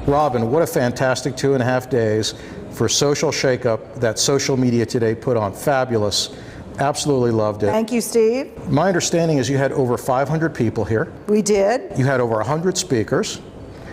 Robin, what a fantastic 2.5 days for Social Shakeup that Social Media Today put on. Fabulous. Absolutely loved it. Thank you, Steve. My understanding is you had over 500 people here. We did. You had over 100 speakers.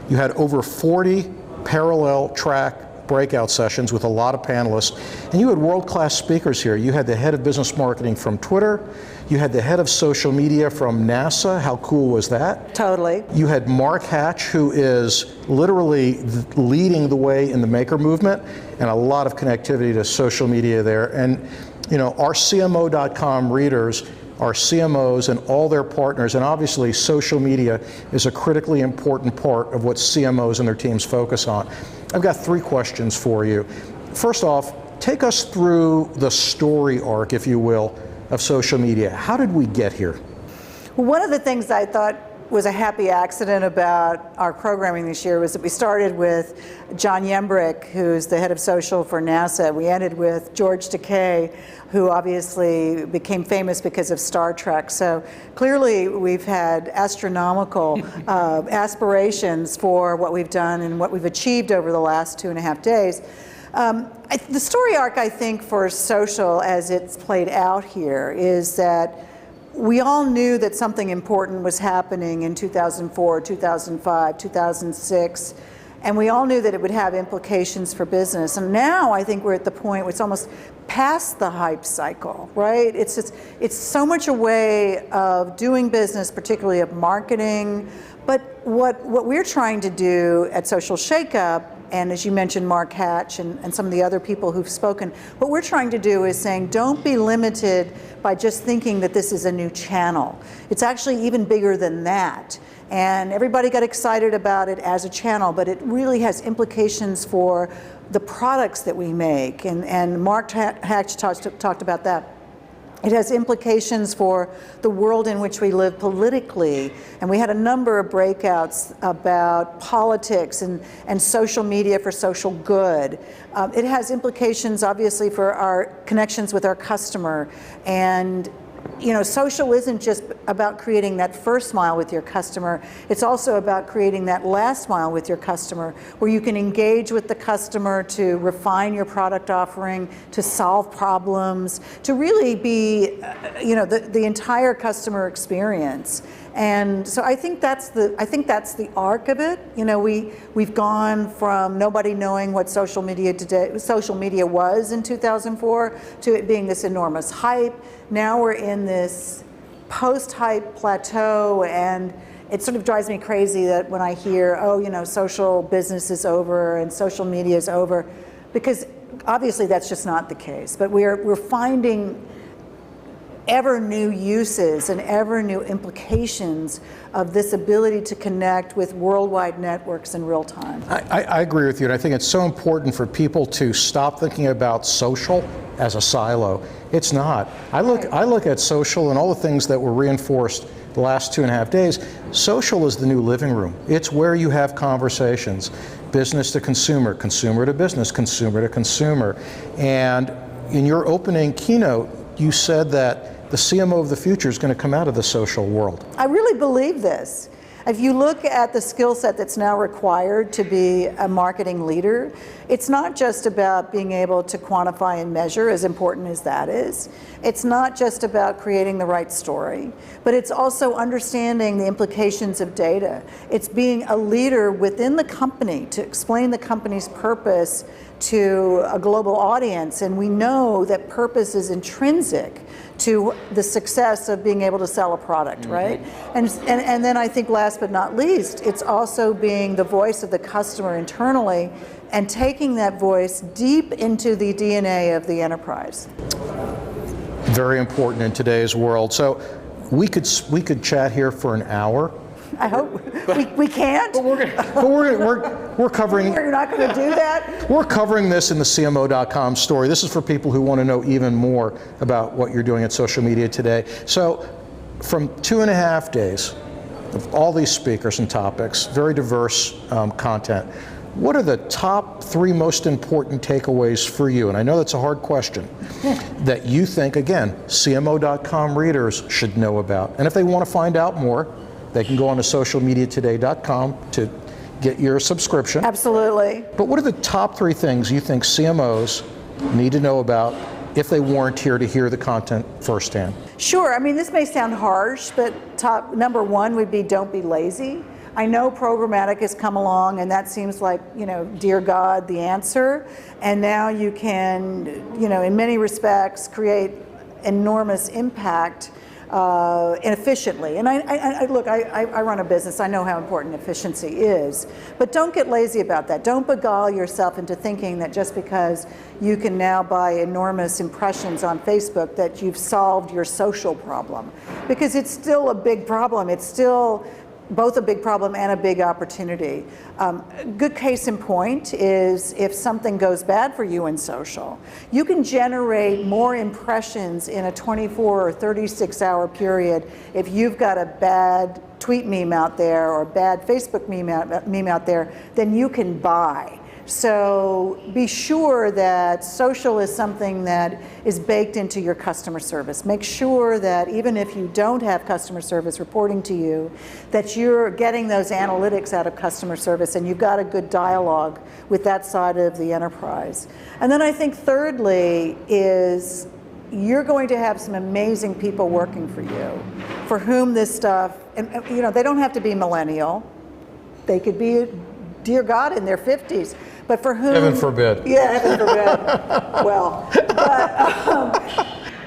You had over 40 parallel track breakout sessions with a lot of panelists. And you had world-class speakers here. You had the head of business marketing from Twitter. You had the head of social media from NASA. How cool was that? Totally. You had Mark Hatch, who is literally leading the way in the maker movement, and a lot of connectivity to social media there. And you know, our CMO.com readers, our CMOs and all their partners, and obviously social media is a critically important part of what CMOs and their teams focus on. I've got 3 questions for you. First off, take us through the story arc, if you will, of social media. How did we get here? Well, one of the things I thought was a happy accident about our programming this year was that we started with John Yembrick, who's the head of social for NASA. We ended with George Takei, who obviously became famous because of Star Trek. So clearly we've had astronomical aspirations for what we've done and what we've achieved over the last 2.5 days. The story arc, I think, for social as it's played out here is that we all knew that something important was happening in 2004, 2005, 2006, and we all knew that it would have implications for business. And now I think we're at the point where it's almost past the hype cycle, right? It's so much a way of doing business, particularly of marketing. But what we're trying to do at Social Shakeup, and as you mentioned, Mark Hatch and some of the other people who've spoken, what we're trying to do is saying, don't be limited by just thinking that this is a new channel. It's actually even bigger than that. And everybody got excited about it as a channel, but it really has implications for the products that we make. And Mark Hatch talked about that. It has implications for the world in which we live politically. And we had a number of breakouts about politics and social media for social good. It has implications, obviously, for our connections with our customer. And you know, social isn't just about creating that first mile with your customer. It's also about creating that last mile with your customer, where you can engage with the customer to refine your product offering, to solve problems, to really be, you know, the entire customer experience. And so I think that's the arc of it. You know, we've gone from nobody knowing what social media was in 2004 to it being this enormous hype. Now we're in this post-hype plateau, and it sort of drives me crazy that when I hear, oh, you know, social business is over and social media is over, because obviously that's just not the case. But we're finding ever new uses and ever new implications of this ability to connect with worldwide networks in real time. I agree with you, and I think it's so important for people to stop thinking about social as a silo. It's not. I look at social and all the things that were reinforced the last 2.5 days. Social is the new living room. It's where you have conversations, business to consumer, consumer to business, consumer to consumer. And in your opening keynote, you said that the CMO of the future is going to come out of the social world. I really believe this. If you look at the skill set that's now required to be a marketing leader, it's not just about being able to quantify and measure, as important as that is. It's not just about creating the right story, but it's also understanding the implications of data. It's being a leader within the company to explain the company's purpose to a global audience. And we know that purpose is intrinsic to the success of being able to sell a product, right? And then I think last but not least, it's also being the voice of the customer internally and taking that voice deep into the DNA of the enterprise. Very important in today's world. So we could chat here for an hour. I hope we can't. But we're covering. You're not going to do that. We're covering this in the CMO.com story. This is for people who want to know even more about what you're doing at social media today. So, from 2.5 days of all these speakers and topics, very diverse content. What are the top 3 most important takeaways for you? And I know that's a hard question that you think, again, CMO.com readers should know about. And if they want to find out more, they can go on to socialmediatoday.com to get your subscription. Absolutely. But what are the top 3 things you think CMOs need to know about if they weren't here to hear the content firsthand? Sure. I mean, this may sound harsh, but number 1 would be don't be lazy. I know programmatic has come along, and that seems like, dear God, the answer. And now you can, in many respects, create enormous impact efficiently. And I run a business. I know how important efficiency is. But don't get lazy about that. Don't beguile yourself into thinking that just because you can now buy enormous impressions on Facebook that you've solved your social problem. Because it's still a big problem. It's still both a big problem and a big opportunity. Good case in point is if something goes bad for you in social, you can generate more impressions in a 24 or 36-hour period if you've got a bad tweet meme out there or a bad Facebook meme out there than you can buy. So be sure that social is something that is baked into your customer service. Make sure that even if you don't have customer service reporting to you, that you're getting those analytics out of customer service and you've got a good dialogue with that side of the enterprise. And then I think thirdly is you're going to have some amazing people working for you for whom this stuff, and they don't have to be millennial. They could be, dear God, in their 50s. But for whom? Heaven forbid. Yeah, heaven forbid. Well,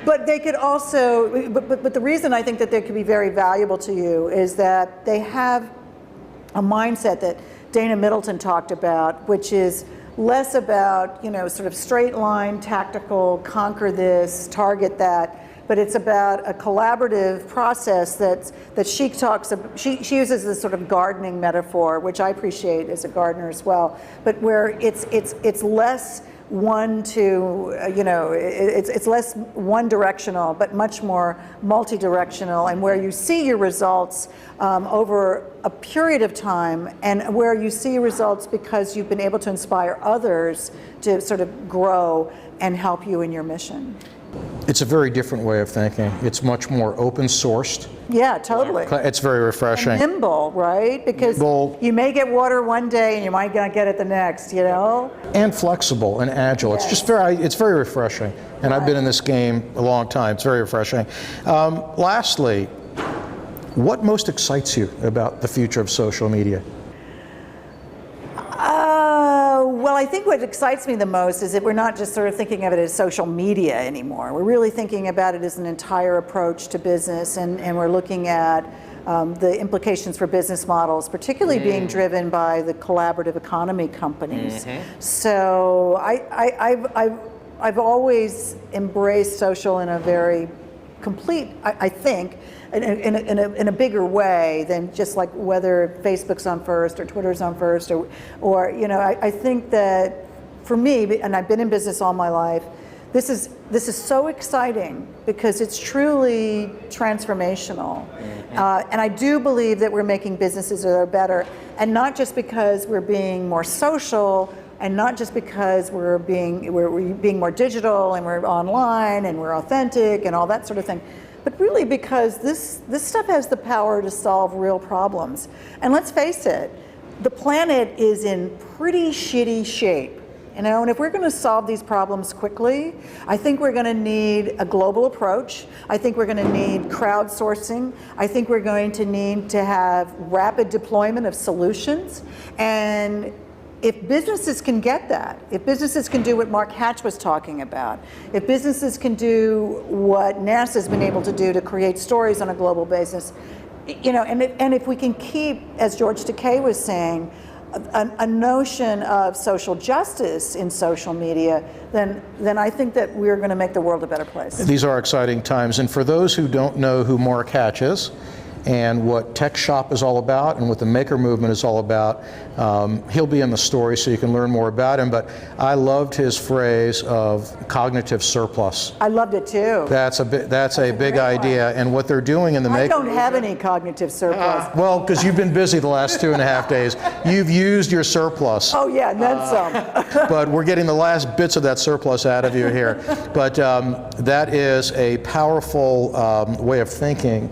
but they could also, but the reason I think that they could be very valuable to you is that they have a mindset that Dana Middleton talked about, which is less about, sort of straight line, tactical, conquer this, target that, but it's about a collaborative process that she talks about. She uses this sort of gardening metaphor, which I appreciate as a gardener as well, but where it's less it's less one directional, but much more multi-directional, and where you see your results over a period of time, and where you see results because you've been able to inspire others to sort of grow and help you in your mission. It's a very different way of thinking. It's much more open sourced. Yeah, totally. It's very refreshing. And nimble, right? Because you may get water one day and you might not get it the next, And flexible and agile. Yes. It's just it's very refreshing. And I've been in this game a long time. It's very refreshing. Lastly, what most excites you about the future of social media? Well, I think what excites me the most is that we're not just sort of thinking of it as social media anymore. We're really thinking about it as an entire approach to business, and we're looking at the implications for business models, particularly being driven by the collaborative economy companies. So I've always embraced social in a very complete, I think, in a bigger way than just like whether Facebook's on first or Twitter's on first or I think that for me, and I've been in business all my life, this is so exciting because it's truly transformational. And I do believe that we're making businesses that are better, and not just because we're being more social, and not just because we're being more digital and we're online and we're authentic and all that sort of thing, but really because this stuff has the power to solve real problems. And let's face it, the planet is in pretty shitty shape. And if we're going to solve these problems quickly, I think we're going to need a global approach. I think we're going to need crowdsourcing. I think we're going to need to have rapid deployment of solutions. And if businesses can get that, if businesses can do what Mark Hatch was talking about, if businesses can do what NASA's been able to do to create stories on a global basis, and if we can keep, as George Takei was saying, a notion of social justice in social media, then I think that we're going to make the world a better place. These are exciting times. And for those who don't know who Mark Hatch is, and what Tech Shop is all about and what the Maker Movement is all about. He'll be in the story so you can learn more about him, but I loved his phrase of cognitive surplus. I loved it too. That's a big idea, and what they're doing in the Maker Movement. I don't have any cognitive surplus. Well, because you've been busy the last 2.5 days. You've used your surplus. Oh yeah, and then some. But we're getting the last bits of that surplus out of you here. But that is a powerful way of thinking.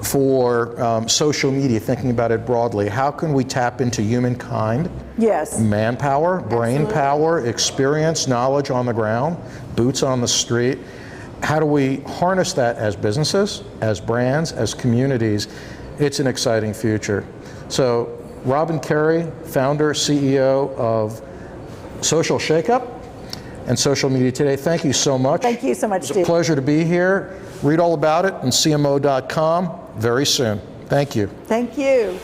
for social media, thinking about it broadly. How can we tap into humankind? Yes. Manpower, brain power, experience, knowledge on the ground, boots on the street. How do we harness that as businesses, as brands, as communities? It's an exciting future. So Robin Carey, founder, CEO of Social Shakeup and Social Media Today, thank you so much. Thank you so much, It's a Steve. pleasure to be here. Read all about it on CMO.com very soon. Thank you. Thank you.